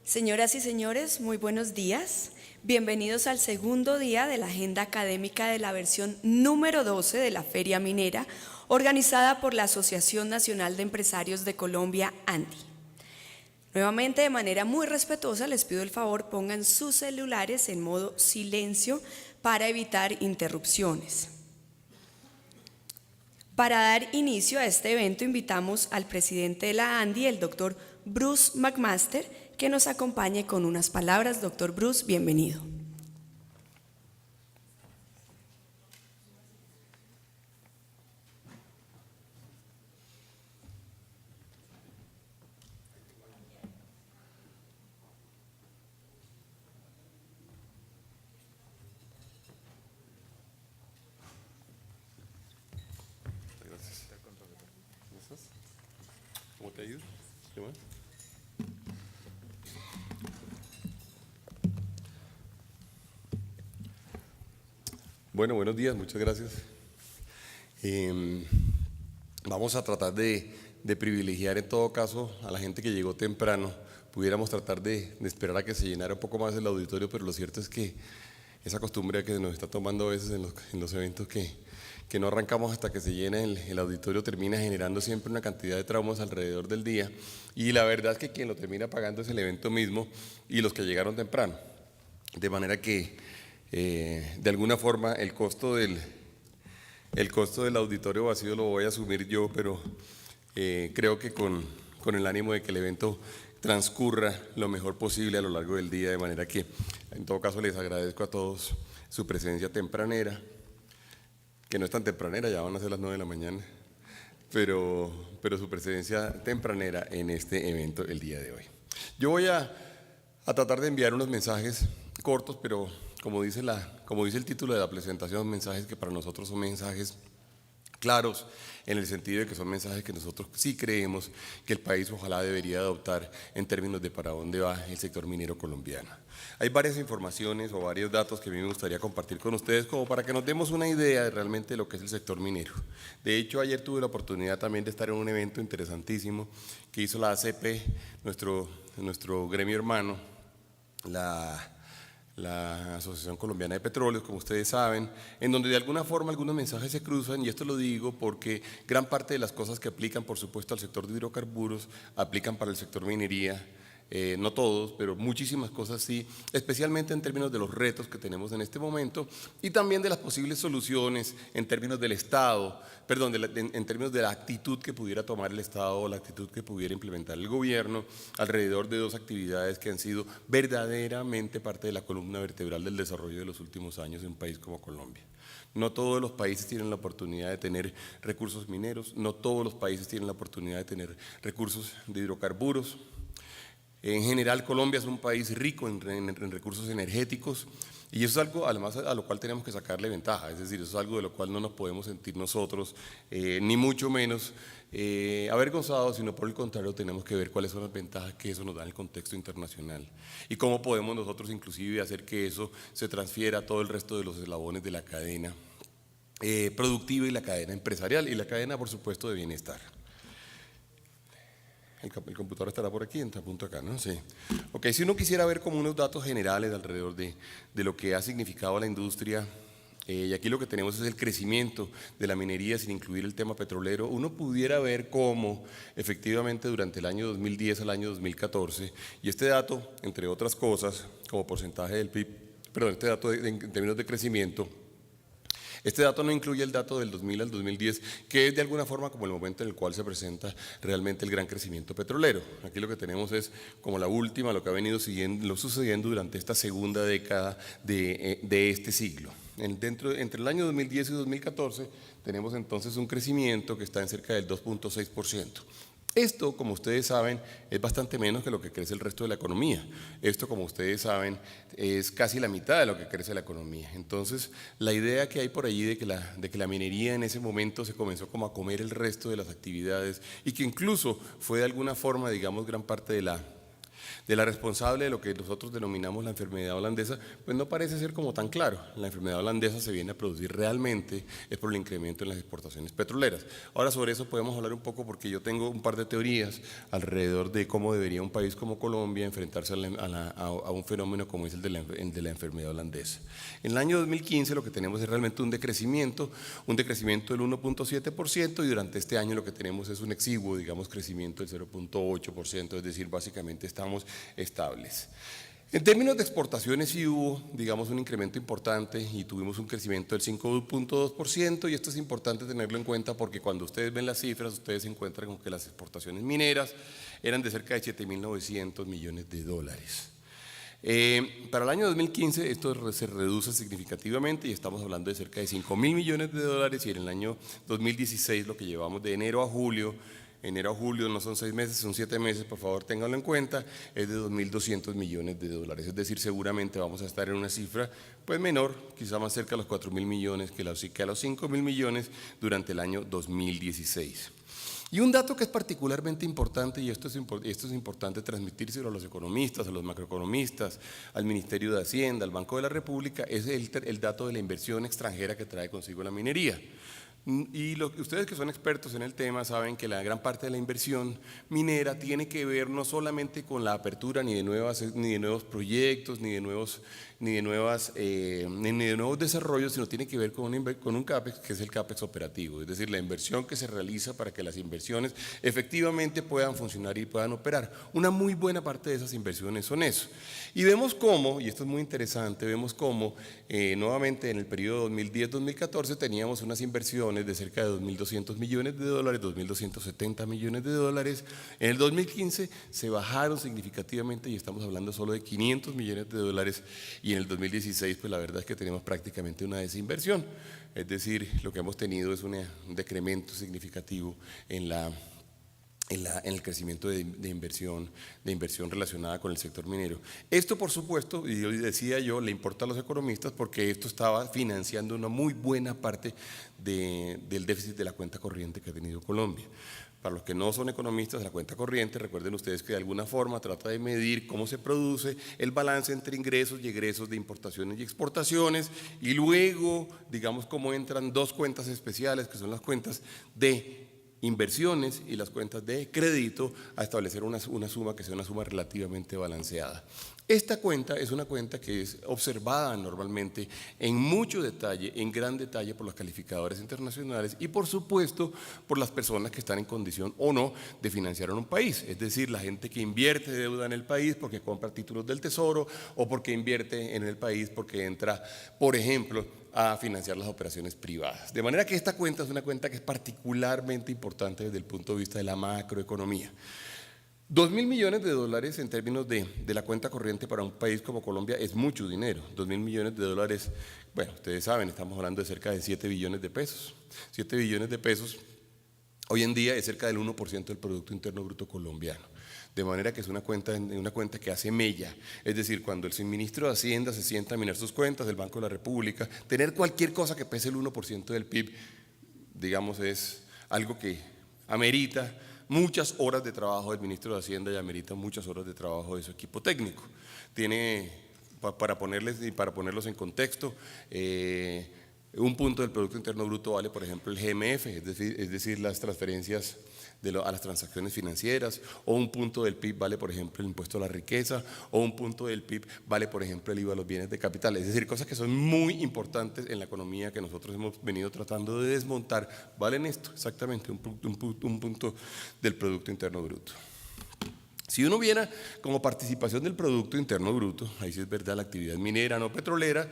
Señoras y señores, muy buenos días. Bienvenidos al segundo día de la agenda académica de la versión número 12 de la Feria Minera, organizada por la Asociación Nacional de Empresarios de Colombia, ANDI. Nuevamente, de manera muy respetuosa, les pido el favor, pongan sus celulares en modo silencio para evitar interrupciones. Para dar inicio a este evento, invitamos al presidente de la ANDI, el doctor Bruce McMaster, que nos acompañe con unas palabras. Doctor Bruce, bienvenido. Gracias. ¿Cómo estás? ¿Cómo te ha ido? ¿Qué más? Bueno, buenos días, muchas gracias. Vamos a tratar de privilegiar en todo caso a la gente que llegó temprano. Pudiéramos tratar de esperar a que se llenara un poco más el auditorio, pero lo cierto es que esa costumbre que nos está tomando a veces en los eventos que no arrancamos hasta que se llena el auditorio termina generando siempre una cantidad de traumas alrededor del día, y la verdad es que quien lo termina pagando es el evento mismo y los que llegaron temprano, de manera que de alguna forma el costo del auditorio vacío lo voy a asumir yo, pero creo que con el ánimo de que el evento transcurra lo mejor posible a lo largo del día, de manera que en todo caso les agradezco a todos su presencia tempranera, que no es tan tempranera, ya van a ser las 9 de la mañana, pero su presencia tempranera en este evento el día de hoy. Yo voy a tratar de enviar unos mensajes cortos, pero como dice el título de la presentación, mensajes que para nosotros son mensajes claros, en el sentido de que son mensajes que nosotros sí creemos que el país ojalá debería adoptar en términos de para dónde va el sector minero colombiano. Hay varias informaciones o varios datos que a mí me gustaría compartir con ustedes como para que nos demos una idea de realmente lo que es el sector minero. De hecho, ayer tuve la oportunidad también de estar en un evento interesantísimo que hizo la ACP, nuestro gremio hermano, la Asociación Colombiana de Petróleos, como ustedes saben, en donde de alguna forma algunos mensajes se cruzan, y esto lo digo porque gran parte de las cosas que aplican, por supuesto, al sector de hidrocarburos, aplican para el sector minería. No todos, pero muchísimas cosas sí, especialmente en términos de los retos que tenemos en este momento y también de las posibles soluciones en términos del Estado, perdón, en términos de la actitud que pudiera tomar el Estado o la actitud que pudiera implementar el gobierno alrededor de dos actividades que han sido verdaderamente parte de la columna vertebral del desarrollo de los últimos años en un país como Colombia. No todos los países tienen la oportunidad de tener recursos mineros, no todos los países tienen la oportunidad de tener recursos de hidrocarburos. En general, Colombia es un país rico en recursos energéticos, y eso es algo además a lo cual tenemos que sacarle ventaja, es decir, eso es algo de lo cual no nos podemos sentir nosotros, ni mucho menos avergonzados, sino por el contrario tenemos que ver cuáles son las ventajas que eso nos da en el contexto internacional y cómo podemos nosotros inclusive hacer que eso se transfiera a todo el resto de los eslabones de la cadena productiva y la cadena empresarial y la cadena, por supuesto, de bienestar. El computador estará por aquí, entra punto acá, ¿no? Sí. Ok, si uno quisiera ver como unos datos generales alrededor de lo que ha significado la industria, y aquí lo que tenemos es el crecimiento de la minería sin incluir el tema petrolero, uno pudiera ver cómo efectivamente durante el año 2010 al año 2014, y este dato, entre otras cosas, como porcentaje del PIB, perdón, este dato en términos de crecimiento, este dato no incluye el dato del 2000 al 2010, que es de alguna forma como el momento en el cual se presenta realmente el gran crecimiento petrolero. Aquí lo que tenemos es como la última, lo que ha venido sucediendo durante esta segunda década de este siglo. Entre el año 2010 y 2014 tenemos entonces un crecimiento que está en cerca del 2.6%. Esto, como ustedes saben, es bastante menos que lo que crece el resto de la economía. Esto, como ustedes saben, es casi la mitad de lo que crece la economía. Entonces, la idea que hay por allí de que la minería en ese momento se comenzó como a comer el resto de las actividades y que incluso fue de alguna forma, digamos, gran parte de De la responsable de lo que nosotros denominamos la enfermedad holandesa, pues no parece ser como tan claro. La enfermedad holandesa se viene a producir realmente es por el incremento en las exportaciones petroleras. Ahora sobre eso podemos hablar un poco porque yo tengo un par de teorías alrededor de cómo debería un país como Colombia enfrentarse a un fenómeno como es el de la enfermedad holandesa. En el año 2015 lo que tenemos es realmente un decrecimiento del 1.7%, y durante este año lo que tenemos es un exiguo, digamos, crecimiento del 0.8%, es decir, básicamente estamos estables. En términos de exportaciones sí hubo, digamos, un incremento importante y tuvimos un crecimiento del 5.2%, y esto es importante tenerlo en cuenta porque cuando ustedes ven las cifras, ustedes se encuentran con que las exportaciones mineras eran de cerca de 7.900 millones de dólares. Para el año 2015 esto se reduce significativamente y estamos hablando de cerca de 5.000 millones de dólares, y en el año 2016 lo que llevamos de enero a julio no son 6 meses, son 7 meses, por favor ténganlo en cuenta, es de 2.200 millones de dólares, es decir, seguramente vamos a estar en una cifra pues menor, quizá más cerca a los 4.000 millones que a los 5.000 millones durante el año 2016. Y un dato que es particularmente importante, y esto es importante transmitírselo a los economistas, a los macroeconomistas, al Ministerio de Hacienda, al Banco de la República, es el dato de la inversión extranjera que trae consigo la minería. Y ustedes que son expertos en el tema saben que la gran parte de la inversión minera tiene que ver no solamente con la apertura ni de nuevos proyectos, ni de nuevos desarrollos, sino tiene que ver con un CAPEX, que es el CAPEX operativo, es decir, la inversión que se realiza para que las inversiones efectivamente puedan funcionar y puedan operar. Una muy buena parte de esas inversiones son eso. Y vemos cómo, y esto es muy interesante, vemos cómo nuevamente en el periodo 2010-2014 teníamos unas inversiones de cerca de 2.200 millones de dólares, 2.270 millones de dólares. En el 2015 se bajaron significativamente y estamos hablando solo de 500 millones de dólares, y en el 2016 pues la verdad es que tenemos prácticamente una desinversión, es decir, lo que hemos tenido es un decremento significativo en el crecimiento de inversión relacionada con el sector minero. Esto, por supuesto, y decía yo, le importa a los economistas porque esto estaba financiando una muy buena parte del déficit de la cuenta corriente que ha tenido Colombia. Para los que no son economistas, la cuenta corriente, recuerden ustedes que de alguna forma trata de medir cómo se produce el balance entre ingresos y egresos de importaciones y exportaciones, y luego, digamos, cómo entran dos cuentas especiales, que son las cuentas de inversiones y las cuentas de crédito, a establecer una suma que sea una suma relativamente balanceada. Esta cuenta es una cuenta que es observada normalmente en mucho detalle, en gran detalle por los calificadores internacionales y por supuesto por las personas que están en condición o no de financiar a un país, es decir, la gente que invierte deuda en el país porque compra títulos del Tesoro o porque invierte en el país porque entra, por ejemplo, a financiar las operaciones privadas. De manera que esta cuenta es una cuenta que es particularmente importante desde el punto de vista de la macroeconomía. 2.000 millones de dólares en términos de la cuenta corriente para un país como Colombia es mucho dinero. 2.000 millones de dólares, bueno, ustedes saben, estamos hablando de cerca de 7 billones de pesos. 7 billones de pesos hoy en día es cerca del 1% del Producto Interno Bruto colombiano. De manera que es una cuenta que hace mella, es decir, cuando el ministro de Hacienda se sienta a mirar sus cuentas, el Banco de la República, tener cualquier cosa que pese el 1% del PIB, digamos, es algo que amerita muchas horas de trabajo del ministro de Hacienda y amerita muchas horas de trabajo de su equipo técnico. Tiene, para ponerlos en contexto, un punto del Producto Interno Bruto vale, por ejemplo, el GMF, es decir, las transferencias a las transacciones financieras, o un punto del PIB vale, por ejemplo, el impuesto a la riqueza, o un punto del PIB vale, por ejemplo, el IVA a los bienes de capital. Es decir, cosas que son muy importantes en la economía que nosotros hemos venido tratando de desmontar, valen esto, exactamente, un punto del Producto Interno Bruto. Si uno viera como participación del Producto Interno Bruto, ahí sí es verdad la actividad minera no petrolera,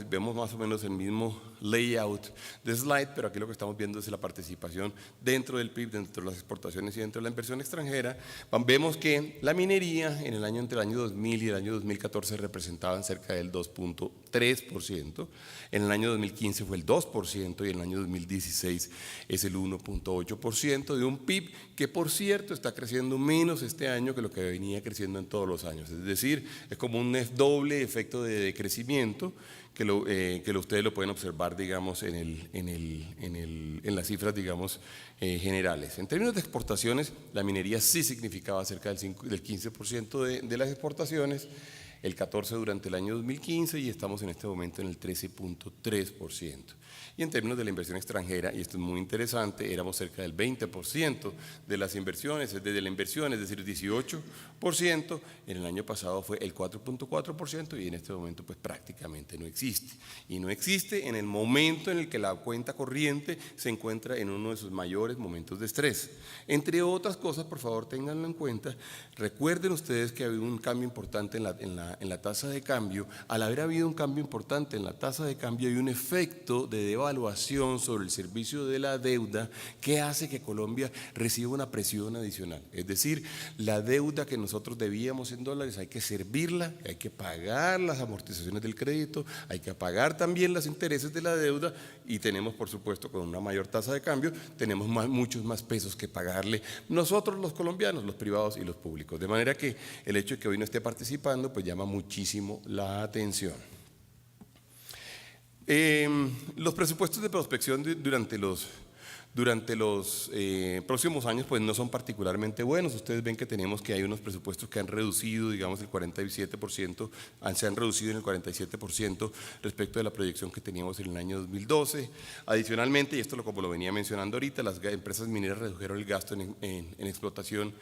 vemos más o menos el mismo layout de slide, pero aquí lo que estamos viendo es la participación dentro del PIB, dentro de las exportaciones y dentro de la inversión extranjera. Vemos que la minería entre el año 2000 y el año 2014 representaban cerca del 2.3%, en el año 2015 fue el 2% y en el año 2016 es el 1.8% de un PIB que, por cierto, está creciendo menos este este año que lo que venía creciendo en todos los años. Es decir, es como un doble efecto de crecimiento que ustedes lo pueden observar, digamos, en las cifras, digamos, generales. En términos de exportaciones, la minería sí significaba cerca del 15% de las exportaciones, el 14% durante el año 2015 y estamos en este momento en el 13.3%. Y en términos de la inversión extranjera, y esto es muy interesante, éramos cerca del 20% de las inversiones, desde la inversión, es decir, 18%, en el año pasado fue el 4.4% y en este momento pues prácticamente no existe. Y no existe en el momento en el que la cuenta corriente se encuentra en uno de sus mayores momentos de estrés. Entre otras cosas, por favor, ténganlo en cuenta, recuerden ustedes que ha habido un cambio importante en la tasa de cambio. Al haber habido un cambio importante en la tasa de cambio hay un efecto de devaluación sobre el servicio de la deuda que hace que Colombia reciba una presión adicional. Es decir, la deuda que nosotros debíamos en dólares hay que servirla, hay que pagar las amortizaciones del crédito, hay que pagar también los intereses de la deuda y tenemos, por supuesto, con una mayor tasa de cambio, tenemos muchos más pesos que pagarle nosotros los colombianos, los privados y los públicos. De manera que el hecho de que hoy no esté participando pues llama muchísimo la atención. Los presupuestos de prospección durante los próximos años pues no son particularmente buenos. Ustedes ven que tenemos que hay unos presupuestos que han reducido, digamos, el 47%, se han reducido en el 47% respecto de la proyección que teníamos en el año 2012. Adicionalmente, y esto como lo venía mencionando ahorita, las empresas mineras redujeron el gasto en exploración,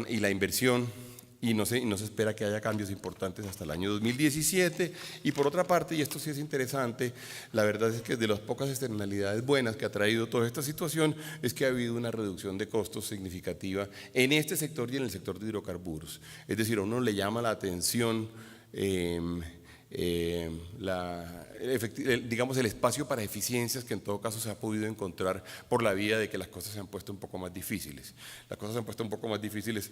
y la inversión. Y no se espera que haya cambios importantes hasta el año 2017. Y por otra parte, y esto sí es interesante, la verdad es que de las pocas externalidades buenas que ha traído toda esta situación es que ha habido una reducción de costos significativa en este sector y en el sector de hidrocarburos. Es decir, a uno le llama la atención digamos el espacio para eficiencias que en todo caso se ha podido encontrar por la vía de que las cosas se han puesto un poco más difíciles. Las cosas se han puesto un poco más difíciles.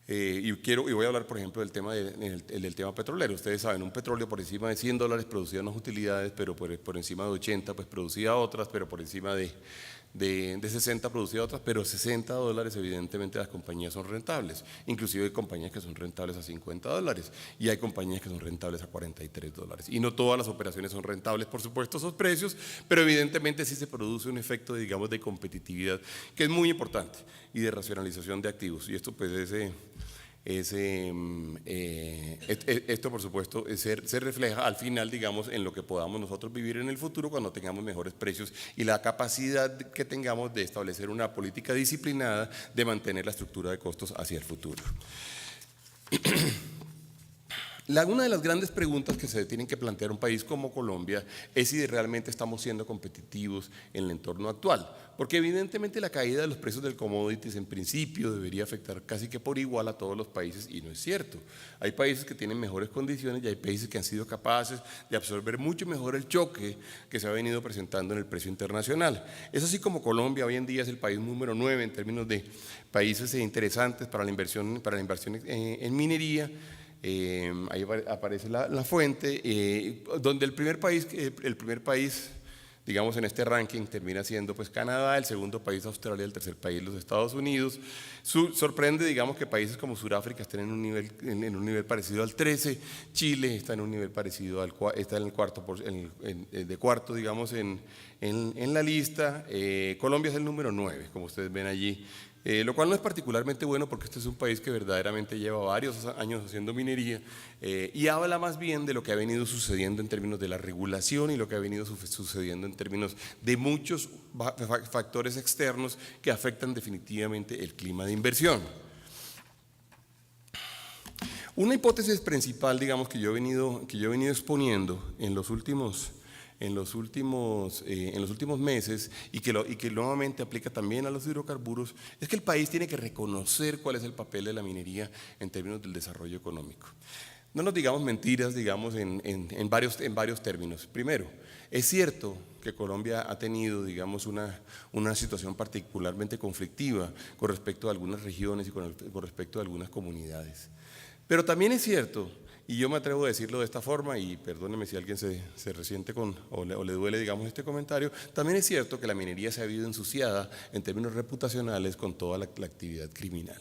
Y voy a hablar, por ejemplo, del tema, del tema petrolero. Ustedes saben, un petróleo por encima de $100 producía unas utilidades, pero por encima de 80 pues producía otras, pero por encima de 60 producía otras, pero $60 evidentemente las compañías son rentables. Inclusive hay compañías que son rentables a $50 y hay compañías que son rentables a $43. Y no todas las operaciones son rentables, por supuesto, esos precios, pero evidentemente sí se produce un efecto, digamos, de competitividad que es muy importante y de racionalización de activos. Y esto pues esto por supuesto se refleja al final, digamos, en lo que podamos nosotros vivir en el futuro cuando tengamos mejores precios y la capacidad que tengamos de establecer una política disciplinada de mantener la estructura de costos hacia el futuro. Una de las grandes preguntas que se tienen que plantear un país como Colombia es si realmente estamos siendo competitivos en el entorno actual, porque evidentemente la caída de los precios del commodities en principio debería afectar casi que por igual a todos los países y no es cierto. Hay países que tienen mejores condiciones y hay países que han sido capaces de absorber mucho mejor el choque que se ha venido presentando en el precio internacional. Es así como Colombia hoy en día es el país número 9 en términos de países interesantes para la inversión en minería. Ahí aparece la fuente, donde el primer país, digamos, en este ranking termina siendo pues Canadá, el segundo país Australia, el tercer país los Estados Unidos. Sorprende, digamos, que países como Sudáfrica estén en un nivel parecido al 13, Chile está en un nivel parecido está en el cuarto, digamos, en la lista. Colombia es el número 9, como ustedes ven allí. Lo cual no es particularmente bueno porque este es un país que verdaderamente lleva varios años haciendo minería y habla más bien de lo que ha venido sucediendo en términos de la regulación y lo que ha venido sucediendo en términos de muchos factores externos que afectan definitivamente el clima de inversión. Una hipótesis principal, digamos, que yo he venido exponiendo en los últimos meses y que nuevamente aplica también a los hidrocarburos, es que el país tiene que reconocer cuál es el papel de la minería en términos del desarrollo económico. No nos digamos mentiras, digamos, en varios términos. Primero, es cierto que Colombia ha tenido, digamos, una situación particularmente conflictiva con respecto a algunas regiones y con respecto a algunas comunidades. Pero también es cierto, y yo me atrevo a decirlo de esta forma, y perdóneme si alguien se resiente o le duele, digamos, este comentario, también es cierto que la minería se ha visto ensuciada en términos reputacionales con toda la actividad criminal.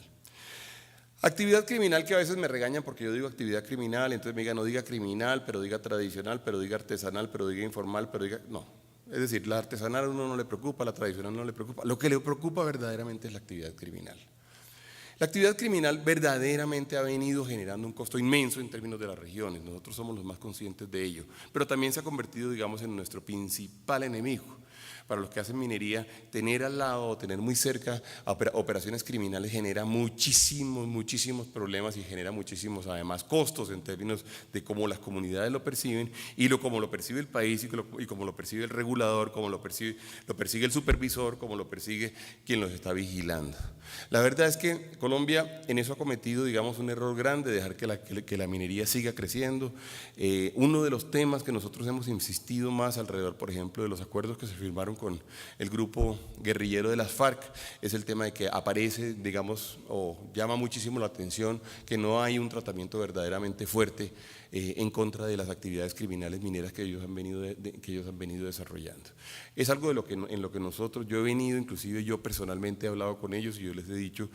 Actividad criminal, que a veces me regañan porque yo digo actividad criminal, entonces me digan no diga criminal, pero diga tradicional, pero diga artesanal, pero diga informal, pero diga… No, es decir, la artesanal a uno no le preocupa, la tradicional no le preocupa, lo que le preocupa verdaderamente es la actividad criminal. La actividad criminal verdaderamente ha venido generando un costo inmenso en términos de las regiones, nosotros somos los más conscientes de ello, pero también se ha convertido, digamos, en nuestro principal enemigo. Para los que hacen minería, tener al lado o tener muy cerca operaciones criminales genera muchísimos problemas y genera muchísimos además costos en términos de cómo las comunidades lo perciben y cómo lo percibe el país y cómo lo percibe el regulador, cómo lo persigue el supervisor, cómo lo persigue quien los está vigilando. La verdad es que Colombia en eso ha cometido, digamos, un error grande, dejar que la minería siga creciendo. Uno de los temas que nosotros hemos insistido más alrededor, por ejemplo, de los acuerdos que se firmaron con el grupo guerrillero de las FARC, es el tema de que aparece, digamos, o llama muchísimo la atención que no hay un tratamiento verdaderamente fuerte en contra de las actividades criminales mineras que ellos han venido desarrollando. Es algo en lo que nosotros, yo he venido, inclusive yo personalmente he hablado con ellos y yo les he dicho,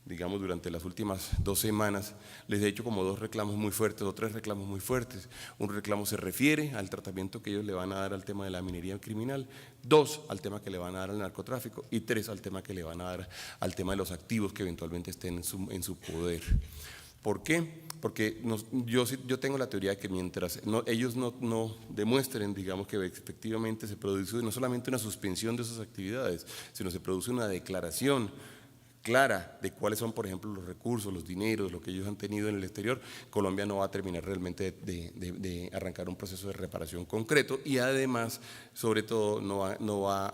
digamos, durante las últimas 2 semanas, les he hecho como 2 reclamos muy fuertes o 3 reclamos muy fuertes. Un reclamo se refiere al tratamiento que ellos le van a dar al tema de la minería criminal, 2 al tema que le van a dar al narcotráfico y 3 al tema que le van a dar al tema de los activos que eventualmente estén en su poder. ¿Por qué? Porque yo tengo la teoría de que mientras ellos no demuestren, digamos, que efectivamente se produce no solamente una suspensión de esas actividades, sino se produce una declaración clara de cuáles son, por ejemplo, los recursos, los dineros, lo que ellos han tenido en el exterior, Colombia no va a terminar realmente de arrancar un proceso de reparación concreto y además, sobre todo, no los va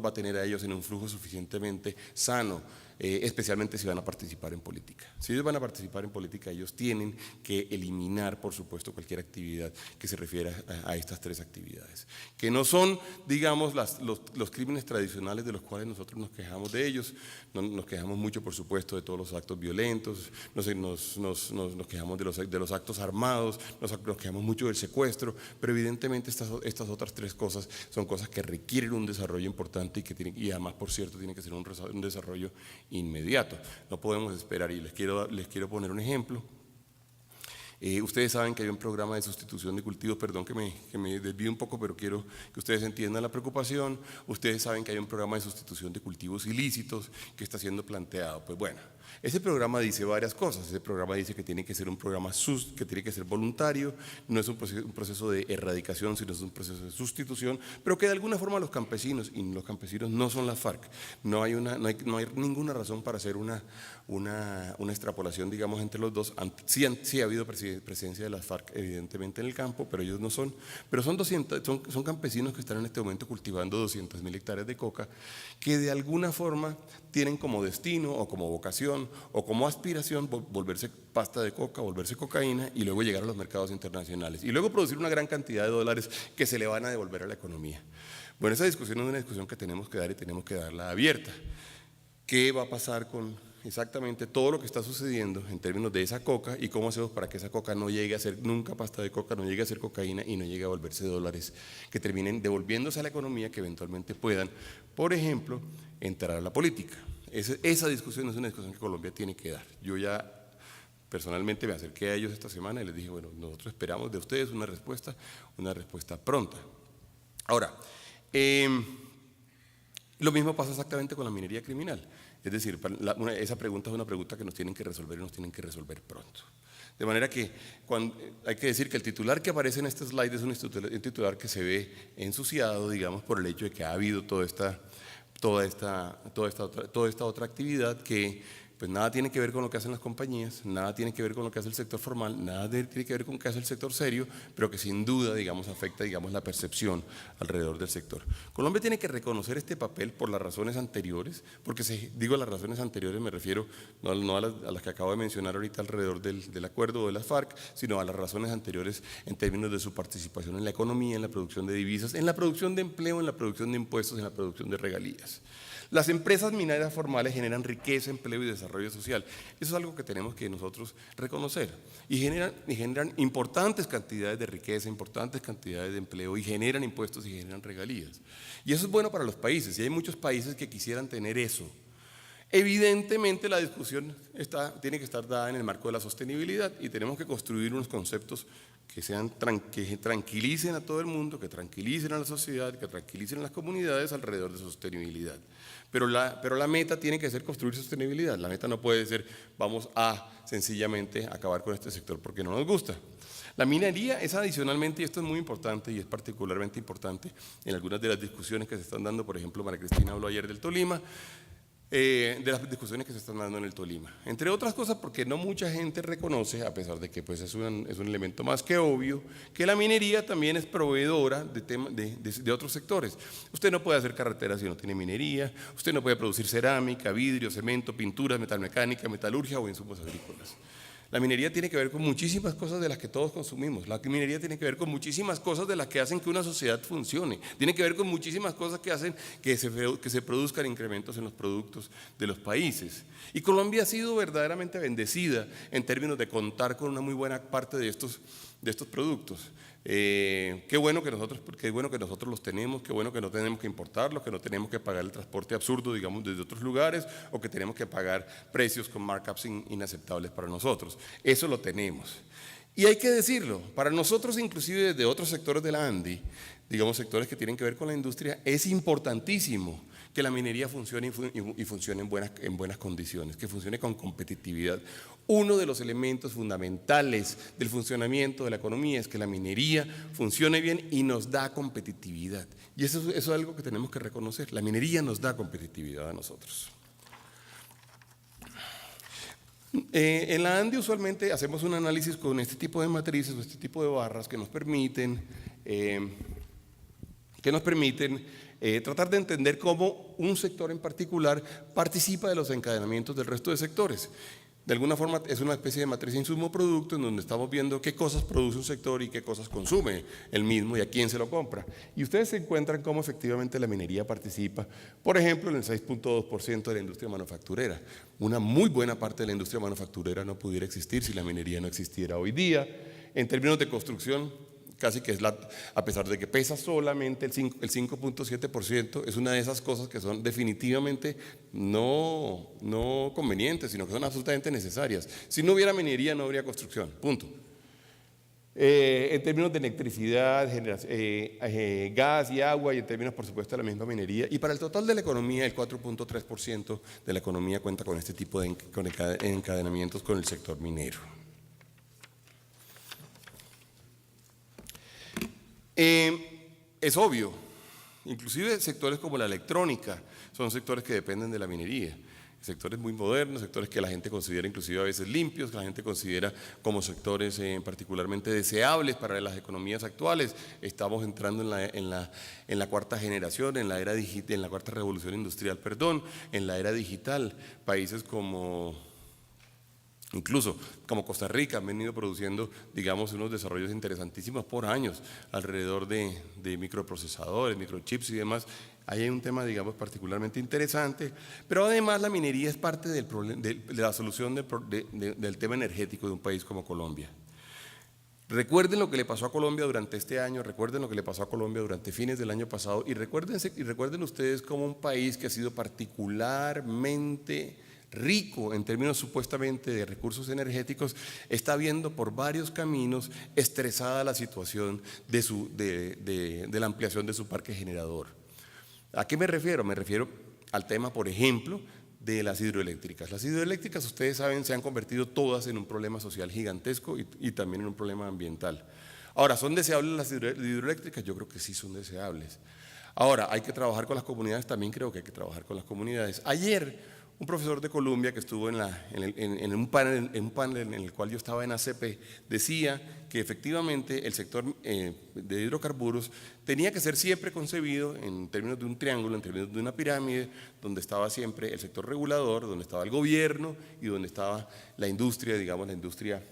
a tener a ellos en un flujo suficientemente sano. Especialmente si van a participar en política. Si ellos van a participar en política, ellos tienen que eliminar, por supuesto, cualquier actividad que se refiera a estas 3 actividades, que no son, digamos, los crímenes tradicionales de los cuales nosotros nos quejamos de ellos. Nos quejamos mucho, por supuesto, de todos los actos violentos, nos quejamos de los actos armados, nos quejamos mucho del secuestro, pero evidentemente estas otras 3 cosas son cosas que requieren un desarrollo importante y además, por cierto, tiene que ser un desarrollo inmediato. No podemos esperar y les quiero poner un ejemplo. Ustedes saben que hay un programa de sustitución de cultivos, perdón que me desvíe un poco, pero quiero que ustedes entiendan la preocupación. Ustedes saben que hay un programa de sustitución de cultivos ilícitos que está siendo planteado. Pues bueno, ese programa dice varias cosas. Ese programa dice que tiene que ser un programa que tiene que ser voluntario, no es un proceso de erradicación, sino es un proceso de sustitución, pero que de alguna forma los campesinos, y los campesinos no son las FARC, no hay ninguna razón para hacer una extrapolación, digamos, entre los dos. Sí ha habido presencia de las FARC evidentemente en el campo, pero ellos no son, pero son campesinos que están en este momento cultivando 200.000 hectáreas de coca, que de alguna forma tienen como destino o como vocación o como aspiración volverse pasta de coca, volverse cocaína y luego llegar a los mercados internacionales y luego producir una gran cantidad de dólares que se le van a devolver a la economía. Bueno, esa discusión es una discusión que tenemos que dar y tenemos que darla abierta. ¿Qué va a pasar con exactamente todo lo que está sucediendo en términos de esa coca y cómo hacemos para que esa coca no llegue a ser nunca pasta de coca, no llegue a ser cocaína y no llegue a volverse dólares que terminen devolviéndose a la economía, que eventualmente puedan, por ejemplo, entrar a la política? Esa discusión es una discusión que Colombia tiene que dar. Yo ya personalmente me acerqué a ellos esta semana y les dije, bueno, nosotros esperamos de ustedes una respuesta pronta. Ahora, lo mismo pasa exactamente con la minería criminal. Es decir, esa pregunta es una pregunta que nos tienen que resolver y nos tienen que resolver pronto. De manera que hay que decir que el titular que aparece en este slide es un titular que se ve ensuciado, digamos, por el hecho de que ha habido toda esta otra actividad que pues nada tiene que ver con lo que hacen las compañías, nada tiene que ver con lo que hace el sector formal, nada tiene que ver con lo que hace el sector serio, pero que sin duda, digamos, afecta, digamos, la percepción alrededor del sector. Colombia tiene que reconocer este papel por las razones anteriores, porque digo las razones anteriores me refiero no a las que acabo de mencionar ahorita alrededor del acuerdo de las FARC, sino a las razones anteriores en términos de su participación en la economía, en la producción de divisas, en la producción de empleo, en la producción de impuestos, en la producción de regalías. Las empresas mineras formales generan riqueza, empleo y desarrollo social. Eso es algo que tenemos que nosotros reconocer. Y generan importantes cantidades de riqueza, importantes cantidades de empleo, y generan impuestos y generan regalías. Y eso es bueno para los países. Y hay muchos países que quisieran tener eso. Evidentemente la discusión tiene que estar dada en el marco de la sostenibilidad y tenemos que construir unos conceptos que tranquilicen a todo el mundo, que tranquilicen a la sociedad, que tranquilicen a las comunidades alrededor de sostenibilidad. Pero la meta tiene que ser construir sostenibilidad. La meta no puede ser vamos a sencillamente acabar con este sector porque no nos gusta. La minería es adicionalmente, y esto es muy importante y es particularmente importante en algunas de las discusiones que se están dando, por ejemplo, María Cristina habló ayer del Tolima, de las discusiones que se están dando en el Tolima. Entre otras cosas porque no mucha gente reconoce, a pesar de que pues, es un elemento más que obvio, que la minería también es proveedora de otros sectores. Usted no puede hacer carreteras si no tiene minería, usted no puede producir cerámica, vidrio, cemento, pinturas, metalmecánica, metalurgia o insumos agrícolas. La minería tiene que ver con muchísimas cosas de las que todos consumimos. La minería tiene que ver con muchísimas cosas de las que hacen que una sociedad funcione. Tiene que ver con muchísimas cosas que hacen que se produzcan incrementos en los productos de los países. Y Colombia ha sido verdaderamente bendecida en términos de contar con una muy buena parte de estos productos. Qué bueno que nosotros los tenemos, qué bueno que no tenemos que importarlos, que no tenemos que pagar el transporte absurdo, digamos, desde otros lugares, o que tenemos que pagar precios con markups inaceptables para nosotros. Eso lo tenemos. Y hay que decirlo, para nosotros inclusive desde otros sectores de la ANDI, digamos sectores que tienen que ver con la industria, es importantísimo que la minería funcione y funcione en buenas condiciones, que funcione con competitividad. Uno de los elementos fundamentales del funcionamiento de la economía es que la minería funcione bien y nos da competitividad. Y eso es algo que tenemos que reconocer. La minería nos da competitividad a nosotros. En la ANDI usualmente hacemos un análisis con este tipo de matrices o este tipo de barras que nos permiten tratar de entender cómo un sector en particular participa de los encadenamientos del resto de sectores. De alguna forma es una especie de matriz insumo-producto en donde estamos viendo qué cosas produce un sector y qué cosas consume el mismo y a quién se lo compra. Y ustedes se encuentran cómo efectivamente la minería participa, por ejemplo, en el 6.2% de la industria manufacturera. Una muy buena parte de la industria manufacturera no pudiera existir si la minería no existiera hoy día. En términos de construcción, casi que a pesar de que pesa solamente el 5.7%, es una de esas cosas que son definitivamente no convenientes, sino que son absolutamente necesarias. Si no hubiera minería, no habría construcción, punto. En términos de electricidad, gas y agua, y en términos, por supuesto, de la misma minería. Y para el total de la economía, el 4.3% de la economía cuenta con este tipo de encadenamientos con el sector minero. Es obvio, inclusive sectores como la electrónica son sectores que dependen de la minería, sectores muy modernos, sectores que la gente considera inclusive a veces limpios, que la gente considera como sectores particularmente deseables para las economías actuales. Estamos entrando en la cuarta generación, en la cuarta revolución industrial, en la era digital. Países incluso como Costa Rica han venido produciendo, digamos, unos desarrollos interesantísimos por años alrededor de microprocesadores, microchips y demás. Ahí hay un tema, digamos, particularmente interesante, pero además la minería es parte de la solución del tema energético de un país como Colombia. Recuerden lo que le pasó a Colombia durante este año, recuerden lo que le pasó a Colombia durante fines del año pasado y recuerden ustedes como un país que ha sido particularmente rico en términos supuestamente de recursos energéticos, está viendo por varios caminos estresada la situación de la ampliación de su parque generador. ¿A qué me refiero? Me refiero al tema, por ejemplo, de las hidroeléctricas. Las hidroeléctricas, ustedes saben, se han convertido todas en un problema social gigantesco y también en un problema ambiental. Ahora, ¿son deseables las hidroeléctricas? Yo creo que sí son deseables. Ahora, ¿hay que trabajar con las comunidades? También creo que hay que trabajar con las comunidades. Ayer, un profesor de Colombia que estuvo en un panel en el cual yo estaba en ACP decía que efectivamente el sector de hidrocarburos tenía que ser siempre concebido en términos de un triángulo, en términos de una pirámide, donde estaba siempre el sector regulador, donde estaba el gobierno y donde estaba la industria, digamos, la industria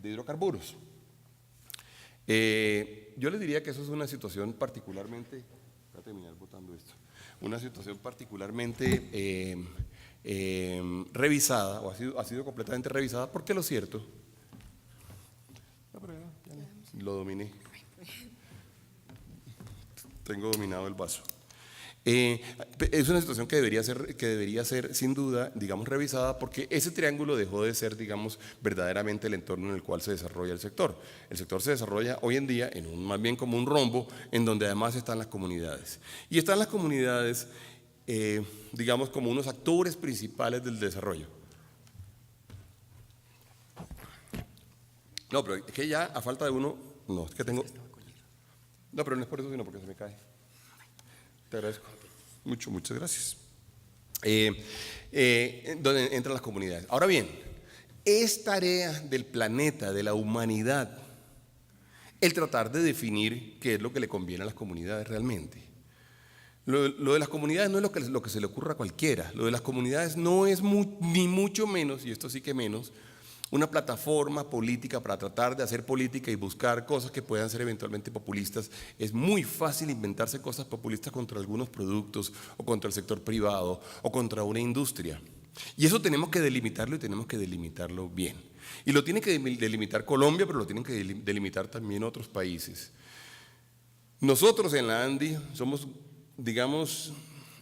de hidrocarburos. Yo les diría que eso es una situación particularmente, voy a terminar botando esto, una situación particularmente revisada, o ha sido completamente revisada, porque lo cierto, lo dominé, tengo dominado el vaso. Es una situación que debería ser sin duda, digamos, revisada, porque ese triángulo dejó de ser, digamos, verdaderamente el entorno en el cual se desarrolla el sector. El sector se desarrolla hoy en día más bien como un rombo, en donde además están las comunidades. Y están las comunidades, digamos, como unos actores principales del desarrollo. No, pero es que ya a falta de uno, no, es que tengo... No, pero no es por eso, sino porque se me cae. Te agradezco. Muchas gracias. Donde entran las comunidades. Ahora bien, es tarea del planeta, de la humanidad, el tratar de definir qué es lo que le conviene a las comunidades realmente. Lo de las comunidades no es lo que se le ocurra a cualquiera. Lo de las comunidades no es ni mucho menos, y esto sí que menos, una plataforma política para tratar de hacer política y buscar cosas que puedan ser eventualmente populistas. Es muy fácil inventarse cosas populistas contra algunos productos o contra el sector privado o contra una industria. Y eso tenemos que delimitarlo y tenemos que delimitarlo bien. Y lo tiene que delimitar Colombia, pero lo tienen que delimitar también otros países. Nosotros en la ANDI somos, digamos,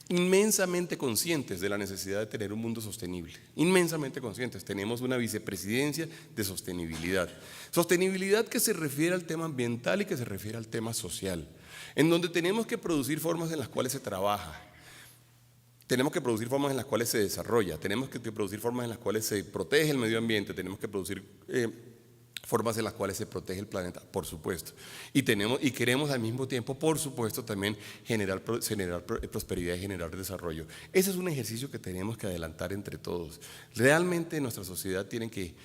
inmensamente conscientes de la necesidad de tener un mundo sostenible, inmensamente conscientes. Tenemos una vicepresidencia de sostenibilidad. Sostenibilidad que se refiere al tema ambiental y que se refiere al tema social, en donde tenemos que producir formas en las cuales se trabaja, tenemos que producir formas en las cuales se desarrolla, tenemos que producir formas en las cuales se protege el medio ambiente, tenemos que producir formas en las cuales se protege el planeta, por supuesto. Y queremos al mismo tiempo, por supuesto, también generar prosperidad y generar desarrollo. Ese es un ejercicio que tenemos que adelantar entre todos. Realmente nuestra sociedad tiene que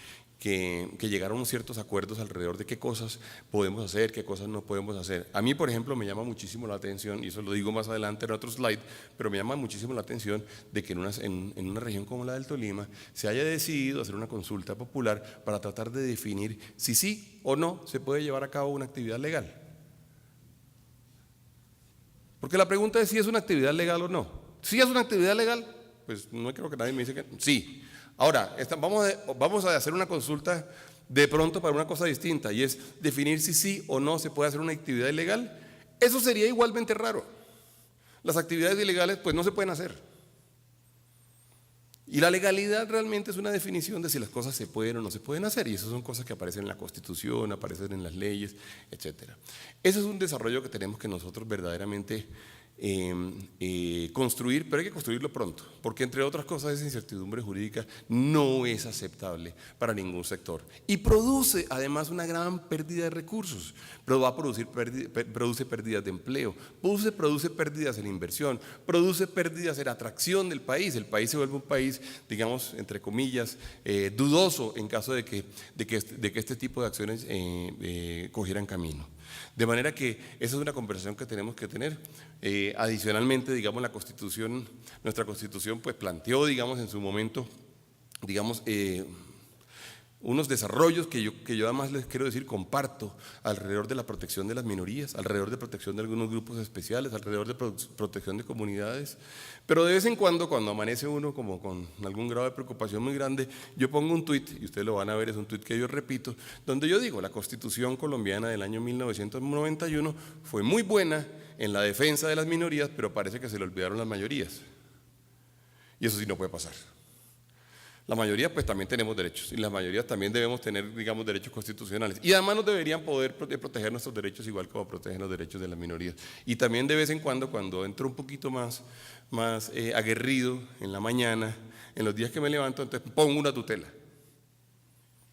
llegar a unos ciertos acuerdos alrededor de qué cosas podemos hacer, qué cosas no podemos hacer. A mí, por ejemplo, me llama muchísimo la atención, y eso lo digo más adelante en otro slide, pero me llama muchísimo la atención de que en una región como la del Tolima se haya decidido hacer una consulta popular para tratar de definir si sí o no se puede llevar a cabo una actividad legal. Porque la pregunta es si es una actividad legal o no. Si es una actividad legal, pues no creo que nadie me dice que sí. Ahora, vamos a hacer una consulta de pronto para una cosa distinta, y es definir si sí o no se puede hacer una actividad ilegal. Eso sería igualmente raro. Las actividades ilegales pues no se pueden hacer. Y la legalidad realmente es una definición de si las cosas se pueden o no se pueden hacer, y esas son cosas que aparecen en la Constitución, aparecen en las leyes, etc. Ese es un desarrollo que tenemos que nosotros verdaderamente construir, pero hay que construirlo pronto, porque entre otras cosas esa incertidumbre jurídica no es aceptable para ningún sector y produce además una gran pérdida de recursos, pero produce pérdidas de empleo, produce pérdidas en inversión, produce pérdidas en atracción del país. El país se vuelve un país, digamos, entre comillas, dudoso en caso de que este tipo de acciones cogieran camino. De manera que esa es una conversación que tenemos que tener. Adicionalmente, digamos, nuestra Constitución pues planteó, digamos, en su momento, digamos, unos desarrollos que yo además les quiero decir, comparto, alrededor de la protección de las minorías, alrededor de protección de algunos grupos especiales, alrededor de protección de comunidades. Pero de vez en cuando amanece uno como con algún grado de preocupación muy grande, yo pongo un tuit, y ustedes lo van a ver, es un tuit que yo repito, donde yo digo, la Constitución colombiana del año 1991 fue muy buena en la defensa de las minorías, pero parece que se le olvidaron las mayorías. Y eso sí no puede pasar. La mayoría pues también tenemos derechos, y las mayorías también debemos tener, digamos, derechos constitucionales, y además nos deberían poder proteger nuestros derechos igual como protegen los derechos de las minorías. Y también de vez en cuando entro un poquito más aguerrido en la mañana, en los días que me levanto, entonces pongo una tutela.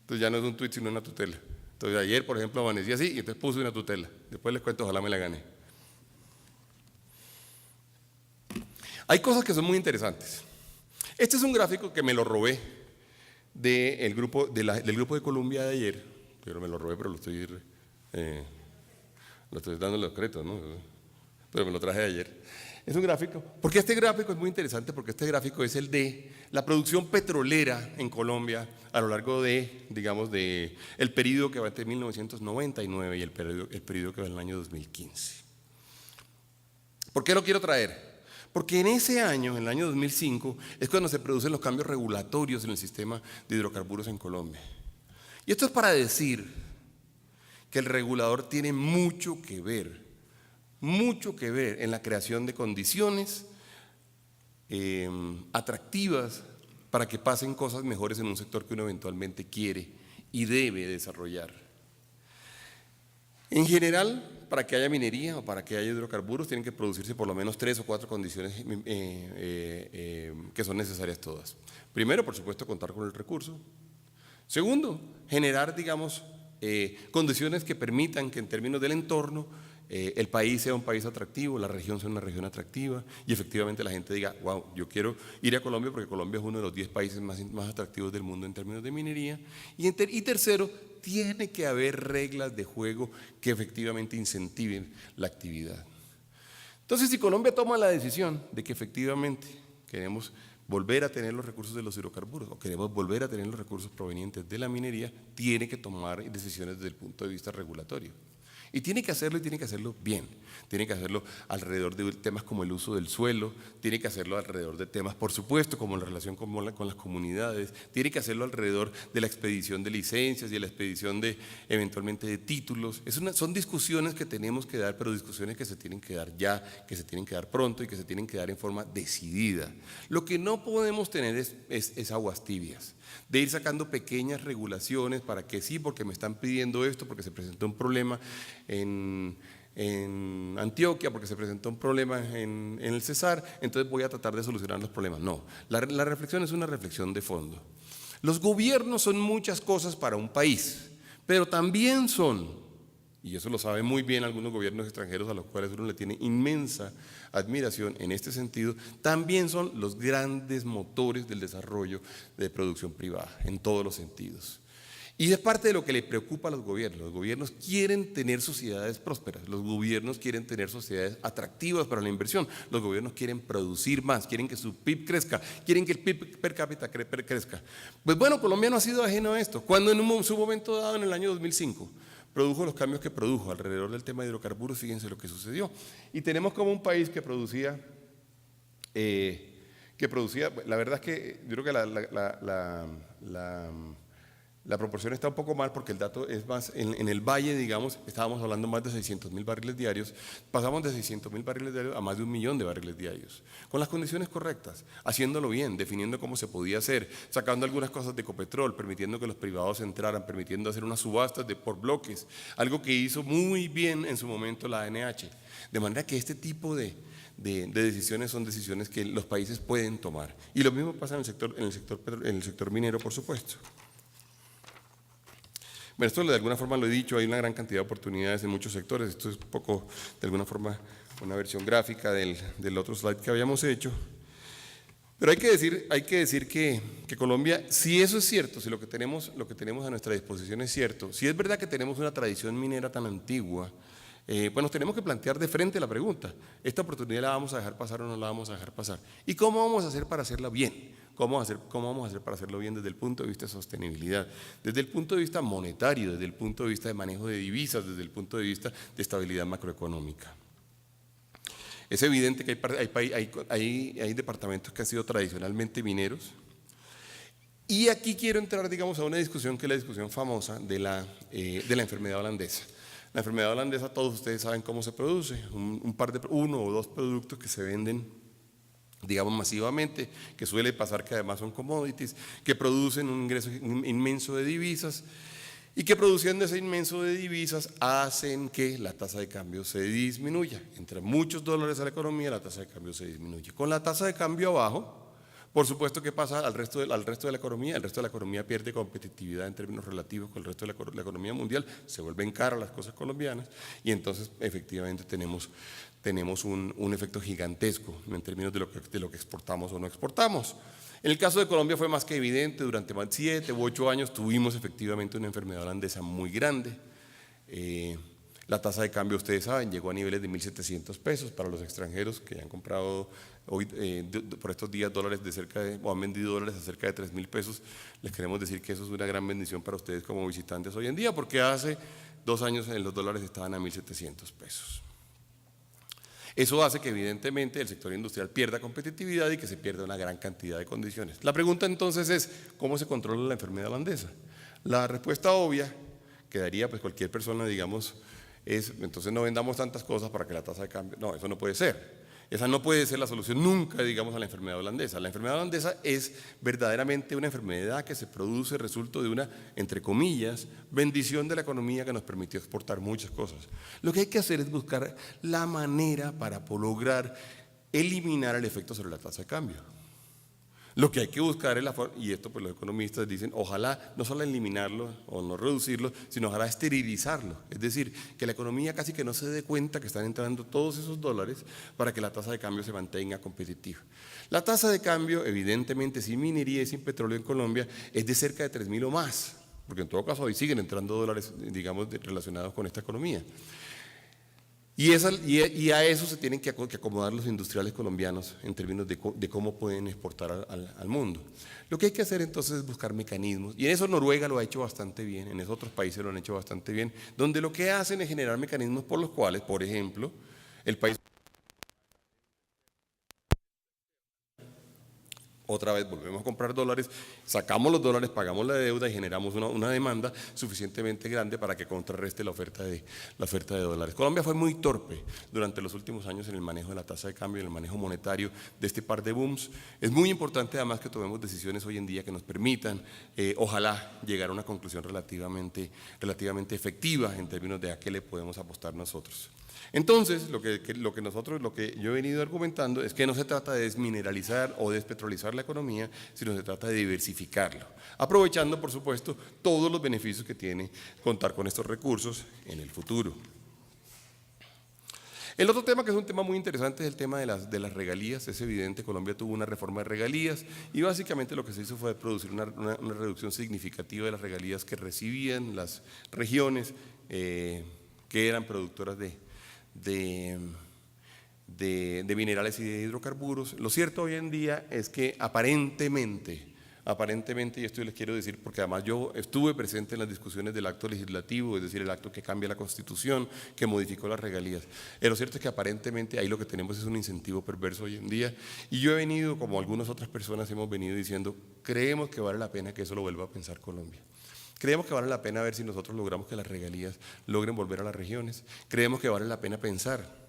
Entonces ya no es un tuit sino una tutela. Entonces ayer, por ejemplo, amanecí así y entonces puse una tutela. Después les cuento, ojalá me la gane. Hay cosas que son muy interesantes. Este es un gráfico que me lo robé del grupo de Colombia de ayer, pero me lo robé, pero lo estoy dando los créditos, ¿no? Pero me lo traje de ayer. Es un gráfico, porque este gráfico es muy interesante, porque este gráfico es el de la producción petrolera en Colombia a lo largo de, digamos, el periodo que va entre 1999 y el periodo que va en el año 2015. ¿Por qué lo quiero traer? Porque en ese año, en el año 2005, es cuando se producen los cambios regulatorios en el sistema de hidrocarburos en Colombia. Y esto es para decir que el regulador tiene mucho que ver mucho que ver en la creación de condiciones atractivas para que pasen cosas mejores en un sector que uno eventualmente quiere y debe desarrollar. En general, para que haya minería o para que haya hidrocarburos tienen que producirse por lo menos 3 o 4 condiciones que son necesarias todas. Primero, por supuesto, contar con el recurso. Segundo, generar, digamos, condiciones que permitan que en términos del entorno el país sea un país atractivo, la región sea una región atractiva y efectivamente la gente diga, wow, yo quiero ir a Colombia porque Colombia es uno de los 10 países más atractivos del mundo en términos de minería. Y tercero, tiene que haber reglas de juego que efectivamente incentiven la actividad. Entonces, si Colombia toma la decisión de que efectivamente queremos volver a tener los recursos de los hidrocarburos o queremos volver a tener los recursos provenientes de la minería, tiene que tomar decisiones desde el punto de vista regulatorio. Y tiene que hacerlo bien, tiene que hacerlo alrededor de temas como el uso del suelo, tiene que hacerlo alrededor de temas, por supuesto, como la relación con las comunidades, tiene que hacerlo alrededor de la expedición de licencias y de la expedición de, eventualmente, de títulos. Son discusiones que tenemos que dar, pero discusiones que se tienen que dar ya, que se tienen que dar pronto y que se tienen que dar en forma decidida. Lo que no podemos tener es aguas tibias, de ir sacando pequeñas regulaciones para que sí, porque me están pidiendo esto, porque se presentó un problema en Antioquia, porque se presentó un problema en el Cesar, entonces voy a tratar de solucionar los problemas. No, la reflexión es una reflexión de fondo. Los gobiernos son muchas cosas para un país, pero también son, y eso lo saben muy bien algunos gobiernos extranjeros a los cuales uno le tiene inmensa admiración en este sentido, también son los grandes motores del desarrollo de producción privada, en todos los sentidos. Y es parte de lo que le preocupa a los gobiernos. Los gobiernos quieren tener sociedades prósperas, los gobiernos quieren tener sociedades atractivas para la inversión, los gobiernos quieren producir más, quieren que su PIB crezca, quieren que el PIB per cápita crezca. Pues bueno, Colombia no ha sido ajeno a esto. Cuando en su momento dado, en el año 2005, produjo los cambios que produjo alrededor del tema de hidrocarburos, fíjense lo que sucedió. Y tenemos como un país que producía, la verdad es que yo creo que la proporción está un poco mal porque el dato es más, en el valle, digamos, estábamos hablando más de 600.000 barriles diarios, pasamos de 600.000 barriles diarios a más de 1 millón de barriles diarios, con las condiciones correctas, haciéndolo bien, definiendo cómo se podía hacer, sacando algunas cosas de Ecopetrol, permitiendo que los privados entraran, permitiendo hacer unas subastas por bloques, algo que hizo muy bien en su momento la ANH, de manera que este tipo de decisiones son decisiones que los países pueden tomar. Y lo mismo pasa en el sector minero, por supuesto. Bueno, esto de alguna forma lo he dicho, hay una gran cantidad de oportunidades en muchos sectores, esto es un poco, de alguna forma, una versión gráfica del otro slide que habíamos hecho. Pero hay que decir que Colombia, si eso es cierto, si lo que tenemos a nuestra disposición es cierto, si es verdad que tenemos una tradición minera tan antigua, pues nos tenemos que plantear de frente la pregunta, ¿esta oportunidad la vamos a dejar pasar o no la vamos a dejar pasar? ¿Y cómo vamos a hacer para hacerla bien? ¿Cómo vamos a hacer para hacerlo bien desde el punto de vista de sostenibilidad, desde el punto de vista monetario, desde el punto de vista de manejo de divisas, desde el punto de vista de estabilidad macroeconómica? Es evidente que hay departamentos que han sido tradicionalmente mineros y aquí quiero entrar, digamos, a una discusión que es la discusión famosa de la enfermedad holandesa. La enfermedad holandesa, todos ustedes saben cómo se produce, uno o dos productos que se venden, digamos, masivamente, que suele pasar que además son commodities, que producen un ingreso inmenso de divisas y que produciendo ese inmenso de divisas hacen que la tasa de cambio se disminuya. Entre muchos dólares a la economía, la tasa de cambio se disminuye. Con la tasa de cambio abajo, por supuesto, ¿qué pasa al resto de la economía? El resto de la economía pierde competitividad en términos relativos con el resto de la economía mundial, se vuelven caras las cosas colombianas y entonces efectivamente tenemos un efecto gigantesco en términos de lo que exportamos o no exportamos. En el caso de Colombia fue más que evidente, durante más de 7 u 8 años tuvimos efectivamente una enfermedad holandesa muy grande. La tasa de cambio, ustedes saben, llegó a niveles de 1.700 pesos para los extranjeros que han comprado hoy, por estos días dólares o han vendido dólares a cerca de 3.000 pesos. Les queremos decir que eso es una gran bendición para ustedes como visitantes hoy en día, porque hace 2 años los dólares estaban a 1.700 pesos. Eso hace que evidentemente el sector industrial pierda competitividad y que se pierda una gran cantidad de condiciones. La pregunta entonces es, ¿cómo se controla la enfermedad holandesa? La respuesta obvia que daría pues cualquier persona, digamos, Entonces no vendamos tantas cosas para que la tasa de cambio, no, eso no puede ser. Esa no puede ser la solución nunca, digamos, a la enfermedad holandesa. La enfermedad holandesa es verdaderamente una enfermedad que se produce resultado de una, entre comillas, bendición de la economía que nos permitió exportar muchas cosas. Lo que hay que hacer es buscar la manera para lograr eliminar el efecto sobre la tasa de cambio. Lo que hay que buscar es la forma, y esto pues los economistas dicen, ojalá no solo eliminarlo o no reducirlo, sino ojalá esterilizarlo. Es decir, que la economía casi que no se dé cuenta que están entrando todos esos dólares para que la tasa de cambio se mantenga competitiva. La tasa de cambio, evidentemente, sin minería y sin petróleo en Colombia, es de cerca de 3.000 o más, porque en todo caso hoy siguen entrando dólares, digamos, relacionados con esta economía. Y a eso se tienen que acomodar los industriales colombianos en términos de cómo pueden exportar al mundo. Lo que hay que hacer entonces es buscar mecanismos, y en eso Noruega lo ha hecho bastante bien, en esos otros países lo han hecho bastante bien, donde lo que hacen es generar mecanismos por los cuales, por ejemplo, el país… Otra vez volvemos a comprar dólares, sacamos los dólares, pagamos la deuda y generamos una demanda suficientemente grande para que contrarreste la oferta de dólares. Colombia fue muy torpe durante los últimos años en el manejo de la tasa de cambio, en el manejo monetario de este par de booms. Es muy importante además que tomemos decisiones hoy en día que nos permitan, ojalá, llegar a una conclusión relativamente efectiva en términos de a qué le podemos apostar nosotros. Entonces, lo que yo he venido argumentando es que no se trata de desmineralizar o despetrolizar la economía, sino se trata de diversificarlo, aprovechando, por supuesto, todos los beneficios que tiene contar con estos recursos en el futuro. El otro tema que es un tema muy interesante es el tema de las regalías. Es evidente, Colombia tuvo una reforma de regalías y básicamente lo que se hizo fue producir una reducción significativa de las regalías que recibían las regiones que eran productoras de minerales y de hidrocarburos. Lo cierto hoy en día es que aparentemente, y esto les quiero decir porque además yo estuve presente en las discusiones del acto legislativo, es decir, el acto que cambia la Constitución, que modificó las regalías. Lo cierto es que aparentemente ahí lo que tenemos es un incentivo perverso hoy en día, y yo he venido, como algunas otras personas hemos venido diciendo, creemos que vale la pena que eso lo vuelva a pensar Colombia. Creemos que vale la pena ver si nosotros logramos que las regalías logren volver a las regiones. Creemos que vale la pena pensar,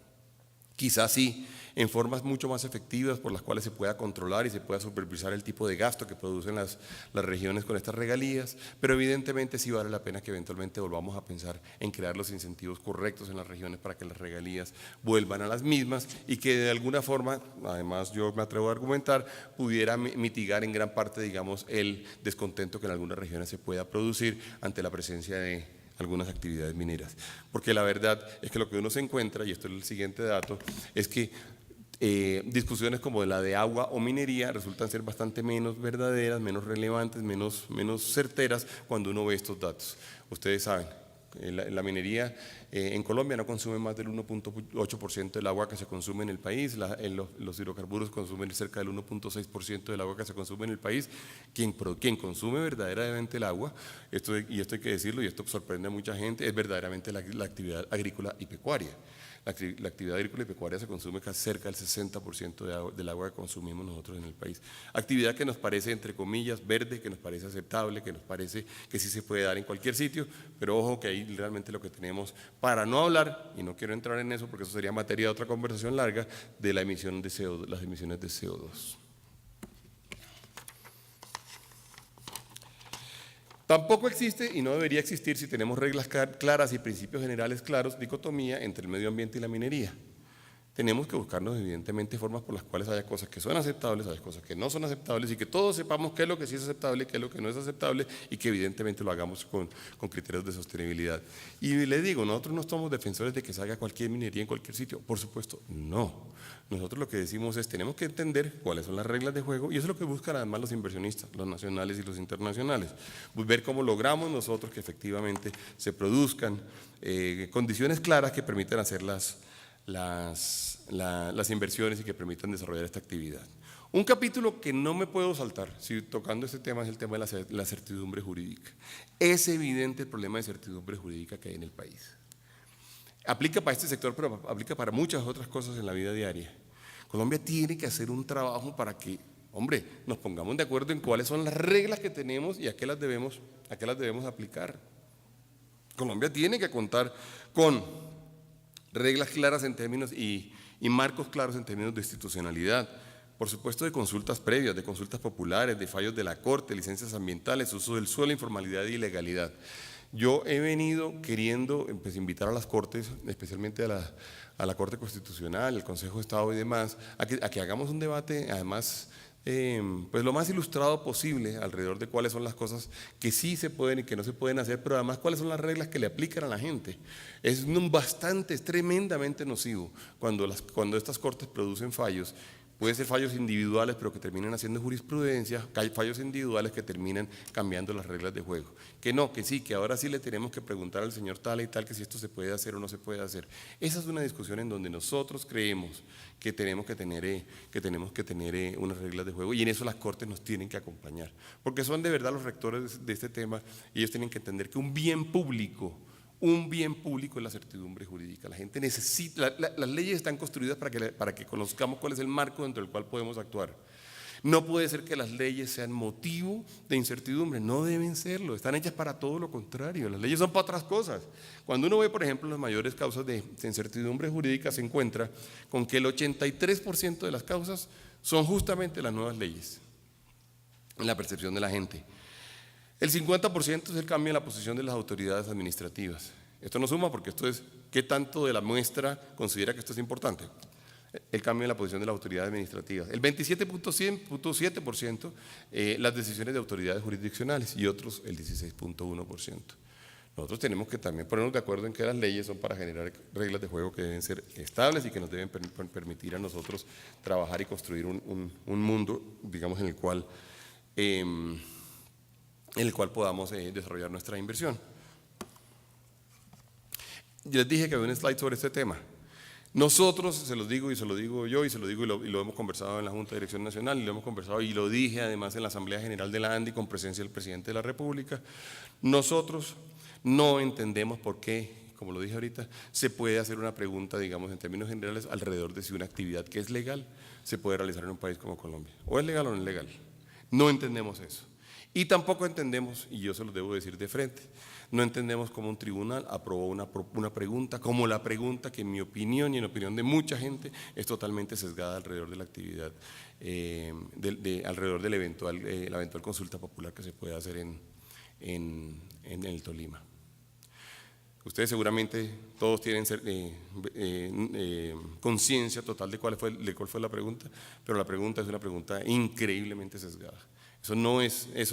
quizás sí, en formas mucho más efectivas por las cuales se pueda controlar y se pueda supervisar el tipo de gasto que producen las regiones con estas regalías, pero evidentemente sí vale la pena que eventualmente volvamos a pensar en crear los incentivos correctos en las regiones para que las regalías vuelvan a las mismas y que de alguna forma, además yo me atrevo a argumentar, pudiera mitigar en gran parte, digamos, el descontento que en algunas regiones se pueda producir ante la presencia de algunas actividades mineras. Porque la verdad es que lo que uno se encuentra, y esto es el siguiente dato, es que discusiones como la de agua o minería resultan ser bastante menos verdaderas, menos relevantes, menos certeras cuando uno ve estos datos. Ustedes saben, la minería en Colombia no consume más del 1.8% del agua que se consume en el país, los hidrocarburos consumen cerca del 1.6% del agua que se consume en el país. Quien consume verdaderamente el agua, y esto hay que decirlo y esto sorprende a mucha gente, es verdaderamente la actividad agrícola y pecuaria. La actividad agrícola y pecuaria se consume casi cerca del 60% del agua que consumimos nosotros en el país. Actividad que nos parece, entre comillas, verde, que nos parece aceptable, que nos parece que sí se puede dar en cualquier sitio, pero ojo que ahí realmente lo que tenemos, para no hablar, y no quiero entrar en eso porque eso sería materia de otra conversación larga, de la emisión de CO2, las emisiones de CO2. Tampoco existe y no debería existir, si tenemos reglas claras y principios generales claros, dicotomía entre el medio ambiente y la minería. Tenemos que buscarnos evidentemente formas por las cuales haya cosas que son aceptables, haya cosas que no son aceptables y que todos sepamos qué es lo que sí es aceptable y qué es lo que no es aceptable y que evidentemente lo hagamos con criterios de sostenibilidad. Y le digo, nosotros no somos defensores de que se haga cualquier minería en cualquier sitio, por supuesto, no. Nosotros lo que decimos es, tenemos que entender cuáles son las reglas de juego y eso es lo que buscan además los inversionistas, los nacionales y los internacionales. Ver cómo logramos nosotros que efectivamente se produzcan condiciones claras que permitan hacer las inversiones y que permitan desarrollar esta actividad. Un capítulo que no me puedo saltar, si tocando este tema, es el tema de la certidumbre jurídica. Es evidente el problema de certidumbre jurídica que hay en el país. Aplica para este sector, pero aplica para muchas otras cosas en la vida diaria. Colombia tiene que hacer un trabajo para que, hombre, nos pongamos de acuerdo en cuáles son las reglas que tenemos y a qué las debemos aplicar. Colombia tiene que contar con reglas claras en términos y marcos claros en términos de institucionalidad. Por supuesto, de consultas previas, de consultas populares, de fallos de la Corte, licencias ambientales, uso del suelo, informalidad y ilegalidad. Yo he venido queriendo pues, invitar a las Cortes, especialmente a la Corte Constitucional, al Consejo de Estado y demás, a que hagamos un debate, además, pues lo más ilustrado posible alrededor de cuáles son las cosas que sí se pueden y que no se pueden hacer, pero además cuáles son las reglas que le aplican a la gente. Es tremendamente nocivo cuando estas Cortes producen fallos. Pueden ser fallos individuales, pero que terminan haciendo jurisprudencia, hay fallos individuales que terminan cambiando las reglas de juego. Que no, que sí, que ahora sí le tenemos que preguntar al señor tal y tal que si esto se puede hacer o no se puede hacer. Esa es una discusión en donde nosotros creemos que tenemos que tener unas reglas de juego, y en eso las Cortes nos tienen que acompañar, porque son de verdad los rectores de este tema, y ellos tienen que entender que un bien público es la certidumbre jurídica. La gente necesita, las leyes están construidas para que conozcamos cuál es el marco dentro del cual podemos actuar. No puede ser que las leyes sean motivo de incertidumbre, no deben serlo, están hechas para todo lo contrario, las leyes son para otras cosas. Cuando uno ve, por ejemplo, las mayores causas de incertidumbre jurídica, se encuentra con que el 83% de las causas son justamente las nuevas leyes, en la percepción de la gente. El 50% es el cambio en la posición de las autoridades administrativas. Esto no suma porque esto es qué tanto de la muestra considera que esto es importante. El cambio en la posición de las autoridades administrativas. El 27.7% las decisiones de autoridades jurisdiccionales y otros el 16.1%. Nosotros tenemos que también ponernos de acuerdo en que las leyes son para generar reglas de juego que deben ser estables y que nos deben permitir a nosotros trabajar y construir un mundo, digamos, en el cual podamos desarrollar nuestra inversión. Yo les dije que había un slide sobre este tema. Nosotros, se los digo y se lo digo yo y se lo digo y lo hemos conversado en la Junta de Dirección Nacional y lo hemos conversado y lo dije además en la Asamblea General de la ANDI con presencia del Presidente de la República. Nosotros no entendemos por qué, como lo dije ahorita, se puede hacer una pregunta, digamos, en términos generales, alrededor de si una actividad que es legal se puede realizar en un país como Colombia. O es legal o no es legal. No entendemos eso. Y tampoco entendemos, y yo se lo debo decir de frente, no entendemos cómo un tribunal aprobó una pregunta, como la pregunta que en mi opinión y en la opinión de mucha gente es totalmente sesgada alrededor de la actividad, alrededor de la eventual consulta popular que se puede hacer en el Tolima. Ustedes seguramente todos tienen conciencia total de cuál fue la pregunta, pero la pregunta es una pregunta increíblemente sesgada. Eso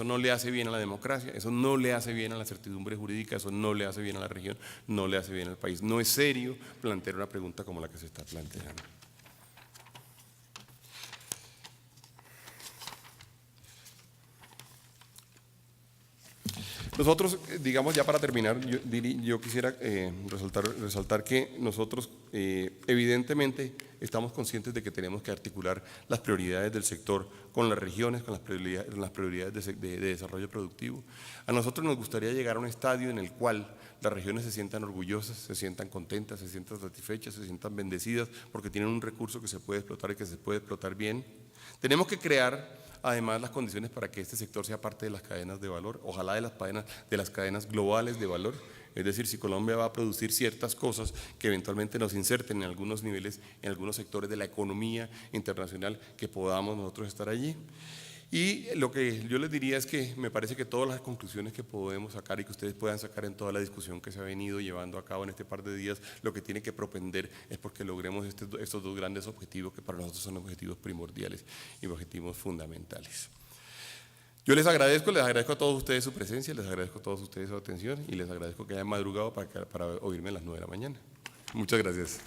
no le hace bien a la democracia, eso no le hace bien a la certidumbre jurídica, eso no le hace bien a la región, no le hace bien al país. No es serio plantear una pregunta como la que se está planteando. Nosotros, digamos, ya para terminar, yo quisiera resaltar que nosotros evidentemente estamos conscientes de que tenemos que articular las prioridades del sector con las regiones, con las prioridades de desarrollo productivo. A nosotros nos gustaría llegar a un estadio en el cual las regiones se sientan orgullosas, se sientan contentas, se sientan satisfechas, se sientan bendecidas porque tienen un recurso que se puede explotar y que se puede explotar bien. Tenemos que crear además las condiciones para que este sector sea parte de las cadenas de valor, ojalá de las cadenas globales de valor. Es decir, si Colombia va a producir ciertas cosas que eventualmente nos inserten en algunos niveles, en algunos sectores de la economía internacional, que podamos nosotros estar allí. Y lo que yo les diría es que me parece que todas las conclusiones que podemos sacar y que ustedes puedan sacar en toda la discusión que se ha venido llevando a cabo en este par de días, lo que tiene que propender es porque logremos estos dos grandes objetivos que para nosotros son objetivos primordiales y objetivos fundamentales. Yo les agradezco a todos ustedes su presencia, les agradezco a todos ustedes su atención y les agradezco que hayan madrugado para oírme a las 9 de la mañana. Muchas gracias.